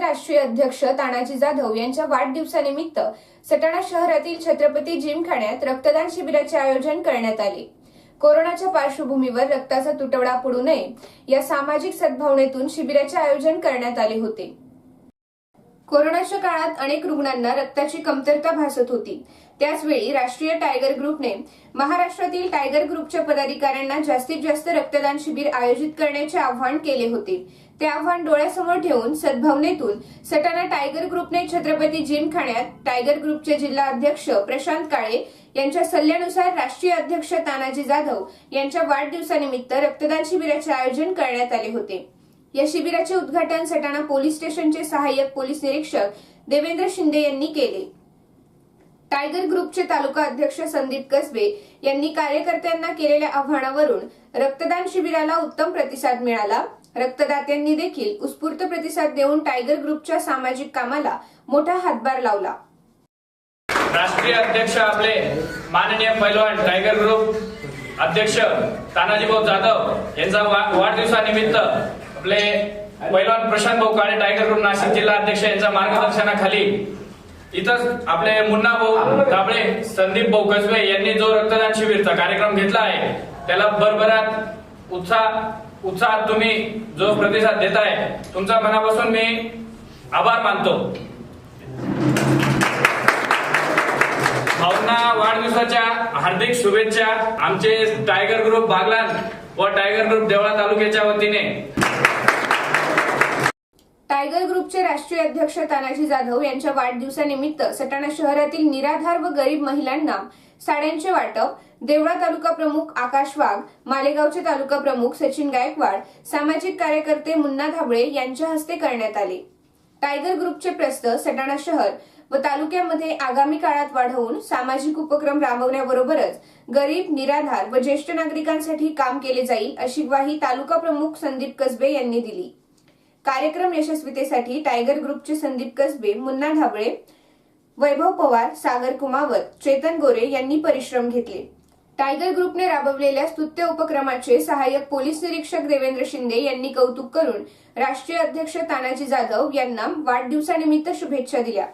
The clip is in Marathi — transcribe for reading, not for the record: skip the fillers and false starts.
राष्ट्रीय अध्यक्ष तानाजी जाधव यांच्या वाढदिवसानिमित्त सटाणा शहरातील छत्रपती जिमखान्यात रक्तदान शिबिराचे आयोजन करण्यात आले। कोरोनाच्या पार्श्वभूमीवर रक्ताचा तुटवडा पडू नये या सामाजिक सद्भावनेतून शिबिराचे आयोजन करण्यात आले होते। कोरोनाच्या काळात अनेक रुग्णांना रक्ताची कमतरता भासत होती। त्याचवेळी राष्ट्रीय टायगर ग्रुपने महाराष्ट्रातील टायगर ग्रुपच्या पदाधिकाऱ्यांना जास्तीत जास्त रक्तदान शिबिर आयोजित करण्याचे आवाहन केले होते। ते आव्हान डोळ्यासमोर ठेवून सद्भावनेतून सटाणा टायगर ग्रुपने छत्रपती जिमखान्यात टायगर ग्रुपचे जिल्हा अध्यक्ष प्रशांत काळे यांच्या सल्ल्यानुसार राष्ट्रीय अध्यक्ष तानाजी जाधव यांच्या वाढदिवसानिमित्त रक्तदान शिबिराचे आयोजन करण्यात आले होते। या शिबिराचे उद्घाटन सटाणा पोलीस स्टेशनचे सहाय्यक पोलीस निरीक्षक देवेंद्र शिंदे यांनी केले। टायगर ग्रुपचे तालुका अध्यक्ष संदीप कसबे यांनी कार्यकर्त्यांना केलेल्या आवाहनावरून रक्तदान शिबिराला उत्तम प्रतिसाद मिळाला। रक्तदात्यांनी देखील उत्स्फूर्त प्रतिसाद देऊन टायगर ग्रुपच्या सामाजिक कामाला मोठा हातभार लावला। राष्ट्रीय अध्यक्ष आपले माननीय पैलवान टायगर ग्रुप अध्यक्ष तानाजीभाऊ जाधव यांचा वाढदिवसानिमित्त आपले पैलवान प्रशांत भाऊ काळे टायगर ग्रुप नाशिक जिल्हा अध्यक्ष यांच्या मार्गदर्शनाखाली इथं आपले मुन्ना भाऊ दाबळे संदीप भाऊ कसबे यांनी जो रक्तदान शिबिरचा कार्यक्रम घेतला आहे त्याला भरभराट उत्साहात तुम्ही जो प्रतिसाद देताय तुमचा मनापासून मी आभार मानतो। भाऊंना वाढदिवसाच्या हार्दिक शुभेच्छा आमचे टायगर ग्रुप बागलाण व टायगर ग्रुप देवळा तालुक्याच्या वतीने। टायगर ग्रुपचे राष्ट्रीय अध्यक्ष तानाजी जाधव यांच्या वाढदिवसानिमित्त सटाणा शहरातील निराधार व गरीब महिलांना साड्यांचे वाटप देवळा तालुका प्रमुख आकाश वाघ, मालेगावचे तालुका प्रमुख सचिन गायकवाड, सामाजिक कार्यकर्ते मुन्ना धाबळे यांच्या हस्ते करण्यात आले। टायगर ग्रुपचे प्रस्थ सटाणा शहर व तालुक्यामध्ये आगामी काळात वाढवून सामाजिक उपक्रम राबवण्याबरोबरच गरीब, निराधार व ज्येष्ठ नागरिकांसाठी काम केले जाईल अशी ग्वाही तालुका प्रमुख संदीप कसबे यांनी दिली। कार्यक्रम यशस्वीतेसाठी टायगर ग्रुपचे संदीप कसबे, मुन्ना धाबळे, वैभव पवार, सागर कुमावत, चेतन गोरे यांनी परिश्रम घेतले। टायगर ग्रुपने राबवलेल्या स्तुत्य उपक्रमाचे सहाय्यक पोलीस निरीक्षक देवेंद्र शिंदे यांनी कौतुक करून राष्ट्रीय अध्यक्ष तानाजी जाधव यांना वाढदिवसानिमित्त शुभेच्छा दिल्या।